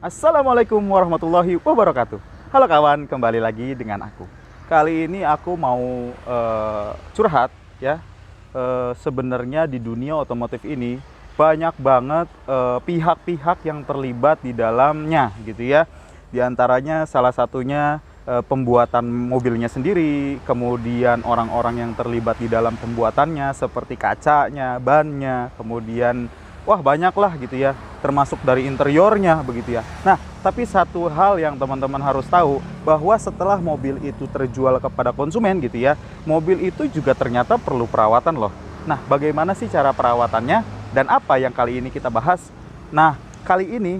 Assalamualaikum warahmatullahi wabarakatuh. Halo kawan, kembali lagi dengan aku. Kali ini aku mau curhat ya. Sebenarnya di dunia otomotif ini banyak banget pihak-pihak yang terlibat di dalamnya gitu ya. Di antaranya salah satunya pembuatan mobilnya sendiri, kemudian orang-orang yang terlibat di dalam pembuatannya seperti kacanya, bannya, kemudian wah banyak lah gitu ya, termasuk dari interiornya begitu ya. Nah, tapi satu hal yang teman-teman harus tahu, bahwa setelah mobil itu terjual kepada konsumen gitu ya, mobil itu juga ternyata perlu perawatan loh. Nah, bagaimana sih cara perawatannya dan apa yang kali ini kita bahas? Nah, kali ini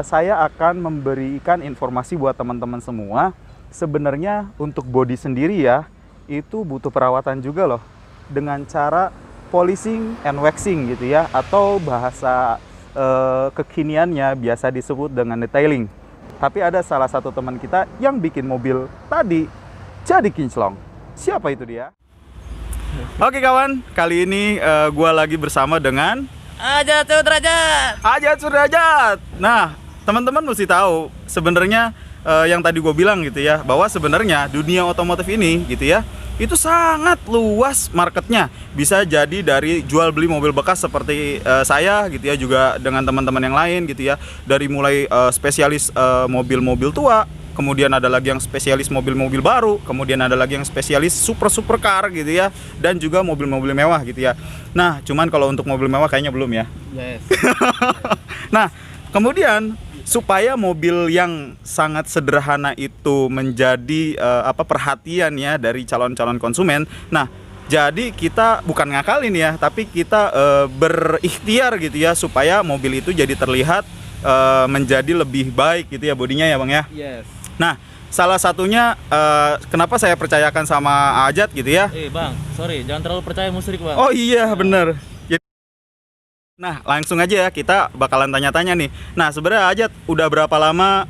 saya akan memberikan informasi buat teman-teman semua. Sebenarnya untuk bodi sendiri ya, itu butuh perawatan juga loh, dengan cara polishing and waxing gitu ya, atau bahasa kekiniannya biasa disebut dengan detailing. Tapi ada salah satu teman kita yang bikin mobil tadi jadi kinclong. Siapa itu dia? Oke kawan, kali ini gue lagi bersama dengan Ajat Sudrajat. Ajat Sudrajat. Nah, teman-teman mesti tahu sebenarnya yang tadi gue bilang gitu ya, bahwa sebenarnya dunia otomotif ini gitu ya, itu sangat luas marketnya. Bisa jadi dari jual beli mobil bekas seperti saya gitu ya, juga dengan teman-teman yang lain gitu ya. Dari mulai spesialis mobil-mobil tua, kemudian ada lagi yang spesialis mobil-mobil baru, kemudian ada lagi yang spesialis super-supercar gitu ya, dan juga mobil-mobil mewah gitu ya. Nah, cuman kalau untuk mobil mewah kayaknya belum ya. Yes. Nah, kemudian supaya mobil yang sangat sederhana itu menjadi perhatian ya dari calon-calon konsumen. Nah, jadi kita bukan ngakalin ya, tapi kita berikhtiar gitu ya, supaya mobil itu jadi terlihat menjadi lebih baik gitu ya bodinya ya Bang ya. Yes. Nah, salah satunya kenapa saya percayakan sama Ajat gitu ya. Bang, sorry, jangan terlalu percaya musrik bang. Oh iya bener. Nah, langsung aja ya, kita bakalan tanya-tanya nih. Nah, sebenarnya Ajat udah berapa lama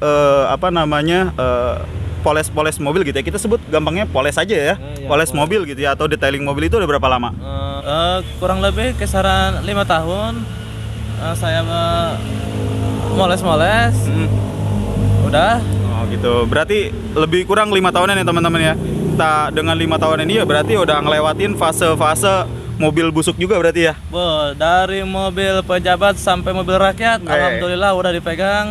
poles-poles mobil gitu ya? Kita sebut gampangnya poles aja ya. Iya, poles mobil gitu ya, atau detailing mobil itu udah berapa lama? Kurang lebih kisaran 5 tahun. Saya moles-moles. Udah. Oh gitu. Berarti lebih kurang 5 tahunan ya teman-teman ya. Kita dengan 5 tahun ini ya berarti udah ngelewatin fase-fase mobil busuk juga berarti ya? Dari mobil pejabat sampai mobil rakyat, alhamdulillah udah dipegang.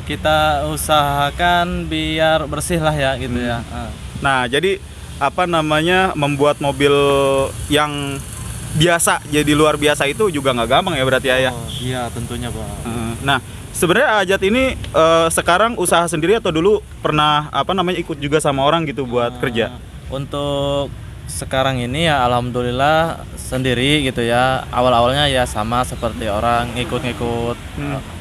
Kita usahakan biar bersih lah ya gitu ya. Nah, jadi membuat mobil yang biasa jadi luar biasa itu juga nggak gampang ya berarti ya? Iya tentunya bang. Nah, sebenarnya Ajat ini sekarang usaha sendiri atau dulu pernah ikut juga sama orang gitu buat kerja? Untuk sekarang ini ya alhamdulillah sendiri gitu ya. Awal-awalnya ya sama seperti orang, ngikut-ngikut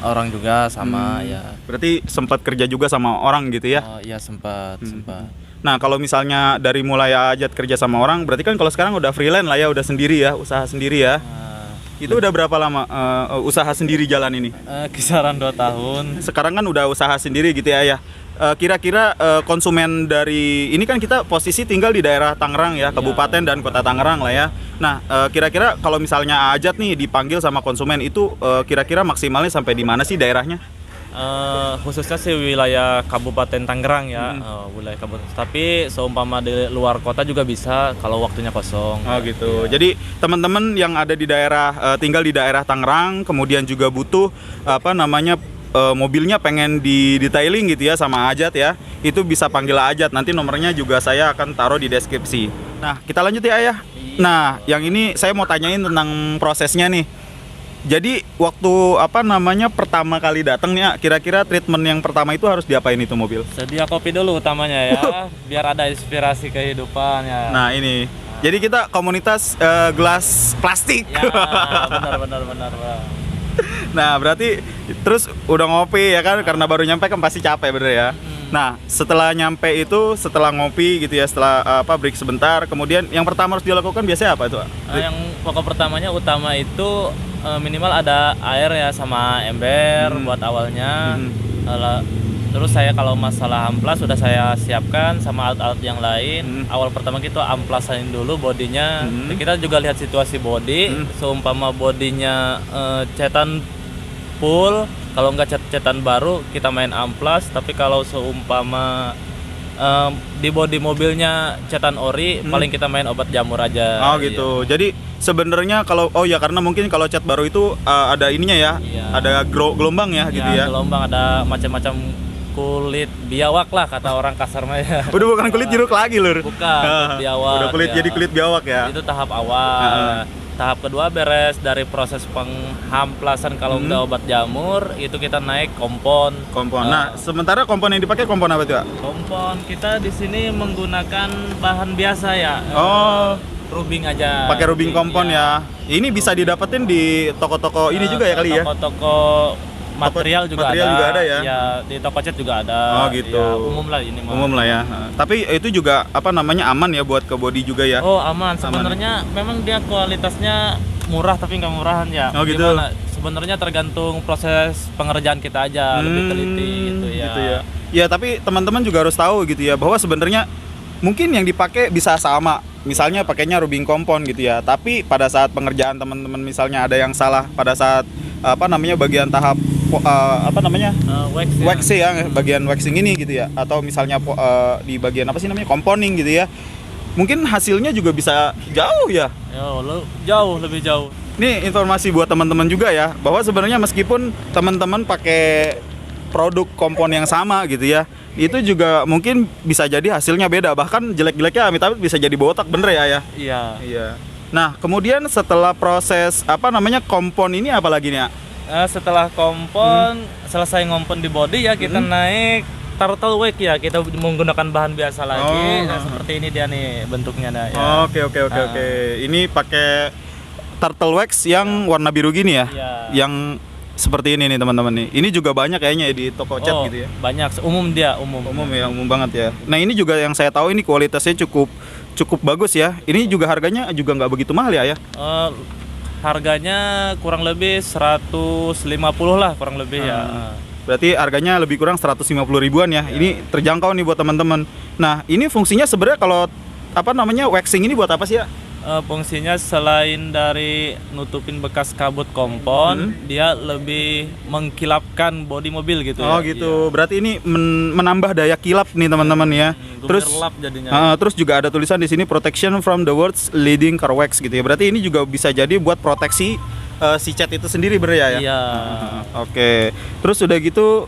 orang juga sama ya. Berarti sempat kerja juga sama orang gitu ya? Oh iya sempat. Nah, kalau misalnya dari mulai Ajat kerja sama orang, berarti kan kalau sekarang udah freelance lah ya, udah sendiri ya, usaha sendiri ya. Itu udah berapa lama usaha sendiri jalan ini? Kisaran 2 tahun. Sekarang kan udah usaha sendiri gitu ya. Kira-kira konsumen dari ini kan kita posisi tinggal di daerah Tangerang ya, Kabupaten dan Kota Tangerang lah ya. Nah, kira-kira kalau misalnya Ajat nih dipanggil sama konsumen itu kira-kira maksimalnya sampai di mana sih daerahnya? Khususnya sih wilayah Kabupaten Tangerang ya, wilayah Kabupaten. Tapi seumpama di luar kota juga bisa kalau waktunya kosong. Oh gitu. Ya. Jadi teman-teman yang ada di daerah tinggal di daerah Tangerang, kemudian juga butuh mobilnya pengen di detailing gitu ya sama Ajat ya, itu bisa panggil Ajat. Nanti nomornya juga saya akan taruh di deskripsi. Nah, kita lanjut ya Ayah. Nah, yang ini saya mau tanyain tentang prosesnya nih. Jadi waktu pertama kali datang nih, kira-kira treatment yang pertama itu harus diapain itu mobil? Sedia kopi dulu utamanya ya, biar ada inspirasi kehidupan ya. Nah ini, jadi kita komunitas gelas plastik. Ya, benar Bang. Nah berarti terus udah ngopi ya kan, karena baru nyampe kan pasti capek bener ya. Nah setelah nyampe itu, setelah ngopi gitu ya, setelah break sebentar, kemudian yang pertama harus dilakukan biasanya apa itu? Yang pokok pertamanya utama itu minimal ada air ya sama ember buat awalnya. Terus saya kalau masalah amplas sudah saya siapkan sama alat-alat yang lain. Awal pertama kita amplasain dulu bodinya. Kita juga lihat situasi bodi. Seumpama bodinya cetan full, Kalau nggak cat-catan baru kita main amplas, tapi kalau seumpama di bodi mobilnya catan ori, paling kita main obat jamur aja. Oh gitu. Jadi sebenarnya kalau karena mungkin kalau cat baru itu ada ininya ya. Iya. Ada gelombang ya gitu ya. Gelombang, ada macam-macam kulit biawak lah kata orang kasar mah ya. Udah bukan kulit jeruk lagi, Lur. Bukan, kulit biawak. Udah kulit ya. jadi kulit biawak ya. Itu tahap awal. Tahap kedua beres dari proses penghamplasan kalau udah obat jamur, itu kita naik kompon. Nah, sementara kompon yang dipakai kompon apa tuh, Pak? Kompon kita di sini menggunakan bahan biasa ya. Oh, rubing aja. pakai rubing kompon ya. Ini bisa didapetin di toko-toko ini juga ya kali ya. Toko-toko material juga ada ya. Ya, di toko cat juga ada. Oh gitu. Ya, umum lah ini mah. Umum lah ya. Tapi itu juga aman ya buat ke body juga ya. Oh, aman. Sebenarnya memang dia kualitasnya murah tapi nggak murahan ya. Oh gitu. Gimana? Sebenarnya tergantung proses pengerjaan kita aja, lebih teliti gitu ya. Gitu ya. Ya, tapi teman-teman juga harus tahu gitu ya bahwa sebenarnya mungkin yang dipakai bisa sama. Misalnya pakainya rubing kompon gitu ya. Tapi pada saat pengerjaan teman-teman misalnya ada yang salah pada saat bagian tahap waxing ya, bagian waxing ini gitu ya, atau misalnya di bagian compounding gitu ya, mungkin hasilnya juga bisa jauh ya. Lebih jauh. Ini informasi buat teman-teman juga ya, bahwa sebenarnya meskipun teman-teman pakai produk kompon yang sama gitu ya, itu juga mungkin bisa jadi hasilnya beda, bahkan jelek-jeleknya amit-amit bisa jadi botak, bener ya? Iya. Nah, kemudian setelah proses kompon ini apa lagi nih ya? Setelah kompon, selesai ngompon di body ya, kita naik turtle wax ya, kita menggunakan bahan biasa lagi. Seperti ini dia nih bentuknya ya. Oke. Ini pakai turtle wax yang warna biru gini ya? Iya. Yang seperti ini nih teman-teman nih. Ini juga banyak kayaknya di toko cat gitu ya. Banyak, umum ya, umum banget ya. Nah, ini juga yang saya tahu ini kualitasnya cukup bagus ya. Ini juga harganya juga nggak begitu mahal ya? Harganya kurang lebih 150 lah kurang lebih ya. Berarti harganya lebih kurang 150 ribuan ya. Ini terjangkau nih buat teman-teman. Nah, ini fungsinya sebenarnya kalau waxing ini buat apa sih ya? Fungsinya selain dari nutupin bekas kabut kompon, dia lebih mengkilapkan bodi mobil gitu ya. Oh gitu. Iya. Berarti ini menambah daya kilap nih teman-teman ya. Terus terus juga ada tulisan di sini protection from the world's leading car wax gitu ya. Berarti ini juga bisa jadi buat proteksi si cat itu sendiri ya. Iya. Oke. Terus udah gitu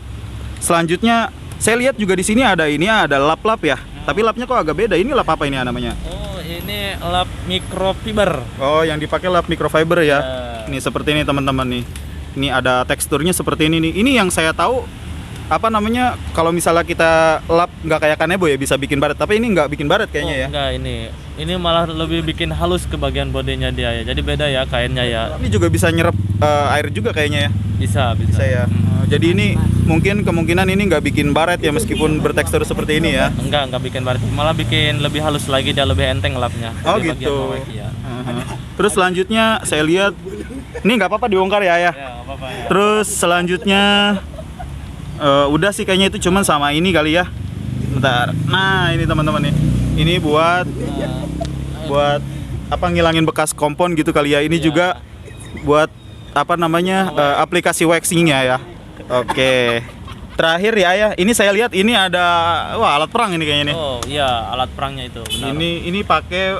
selanjutnya saya lihat juga di sini ada lap-lap ya. Tapi lapnya kok agak beda. Ini lap apa ini namanya? Ini lap microfiber. Oh, yang dipakai lap microfiber ya. Ini seperti ini teman-teman nih. Ini ada teksturnya seperti ini nih. Ini yang saya tahu kalau misalnya kita lap nggak kayak kanebo ya bisa bikin baret. Tapi ini nggak bikin baret kayaknya ya. Enggak, ini malah lebih bikin halus ke bagian bodinya dia ya. Jadi beda ya kainnya ya. Ini juga bisa nyerap air juga kayaknya ya. Bisa ya. Jadi ini mungkin kemungkinan ini nggak bikin baret ya meskipun bertekstur seperti ini ya. Enggak bikin baret, malah bikin lebih halus lagi, dia lebih enteng lapnya. Oh gitu. Terus selanjutnya saya lihat ini nggak apa-apa dibongkar ya. Ya, nggak apa-apa ya. Terus selanjutnya udah sih kayaknya itu cuman sama ini kali ya. Bentar. Nah, ini teman-teman nih. Ini buat ngilangin bekas kompon gitu kali ya. Ini juga buat aplikasi waxingnya ya. Oke. Terakhir ya. Ini saya lihat ini ada alat perang ini kayaknya nih. Oh iya, alat perangnya itu. Benar. Ini pakai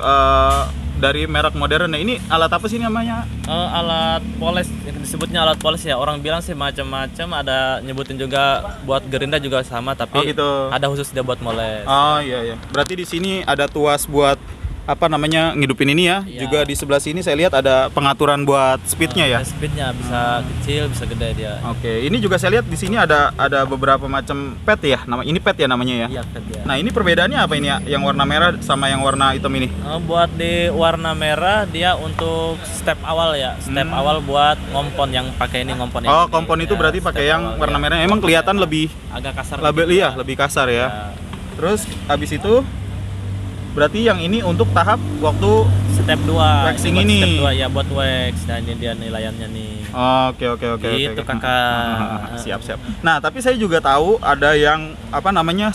dari merek modern. Nah, ini alat apa sih namanya? Alat poles, disebutnya alat poles ya. Orang bilang sih macam-macam, ada nyebutin juga buat gerinda juga sama, tapi gitu. ada khusus dia buat moles. Oh iya. Berarti di sini ada tuas buat ngidupin ini ya. Juga di sebelah sini saya lihat ada pengaturan buat speednya ya. Speednya bisa kecil, bisa gede dia. Oke, ini juga saya lihat di sini ada beberapa macam pad ya. Ini pad ya namanya ya. Iya, pad ya. Nah, ini perbedaannya apa ini ya? Yang warna merah sama yang warna hitam ini? Buat di warna merah dia untuk step awal ya. Step awal buat ngompon, yang pakai ini ngompon. Oh, kompon itu berarti pakai yang warna merah. Emang kelihatan lebih agak kasar. Lebih kasar ya. Terus habis itu Berarti yang ini untuk tahap waktu Step 2. waxing ini. Step 2 ya buat wax. Nah, ini dia nilaiannya nih. Oke. Gitu, oke. Kakak. Siap. Nah, tapi saya juga tahu ada yang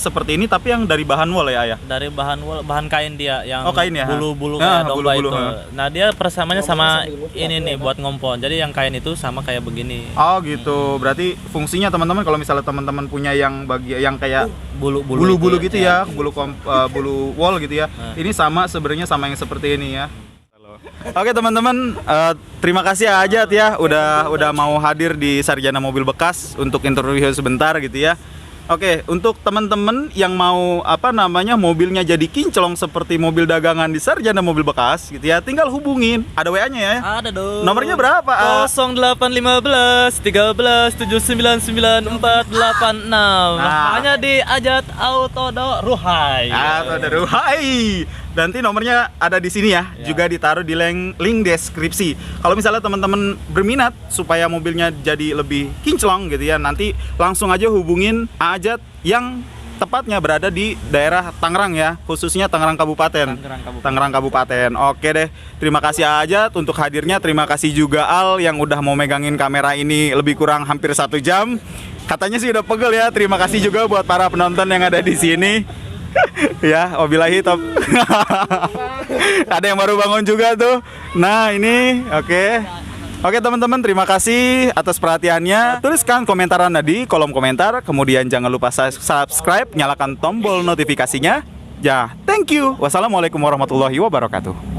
seperti ini tapi yang dari bahan wol ya, Ayah. Dari bahan kain dia yang Kain ya? bulu-bulu Nah, kayak domba bulu-bulu, itu. ha. Nah, dia persamaannya sama ini nih buat ngompon. Jadi yang kain itu sama kayak begini. Oh, gitu. Berarti fungsinya teman-teman kalau misalnya teman-teman punya yang kayak bulu-bulu gitu ya, bulu wol gitu ya. Ini sebenarnya sama yang seperti ini ya. Oke teman-teman, terima kasih aja ya udah mau hadir di Sarjana Mobil Bekas untuk interview sebentar gitu ya. Oke, untuk teman-teman yang mau mobilnya jadi kinclong seperti mobil dagangan di Sarjana Mobil Bekas gitu ya, tinggal hubungin. Ada WA-nya ya? Ada dong. Nomornya berapa? 0815 13 799 486. Hanya di Ajat Autodo Ruhai. Autodo Ruhai. Nanti nomornya ada di sini ya, juga ditaruh di link deskripsi. Kalau misalnya teman-teman berminat supaya mobilnya jadi lebih kinclong gitu ya, nanti langsung aja hubungin Ajat yang tepatnya berada di daerah Tangerang ya, khususnya Tangerang Kabupaten. Tangerang Kabupaten. Oke deh, terima kasih Ajat untuk hadirnya. Terima kasih juga Al yang udah mau megangin kamera ini lebih kurang hampir 1 jam. Katanya sih udah pegel ya. Terima kasih juga buat para penonton yang ada di sini. Ya, wabillahi top. Ada yang baru bangun juga tuh. Nah, ini Oke teman-teman, terima kasih atas perhatiannya. Tuliskan komentar Anda di kolom komentar. Kemudian jangan lupa subscribe, nyalakan tombol notifikasinya. Ya, thank you. Wassalamualaikum warahmatullahi wabarakatuh.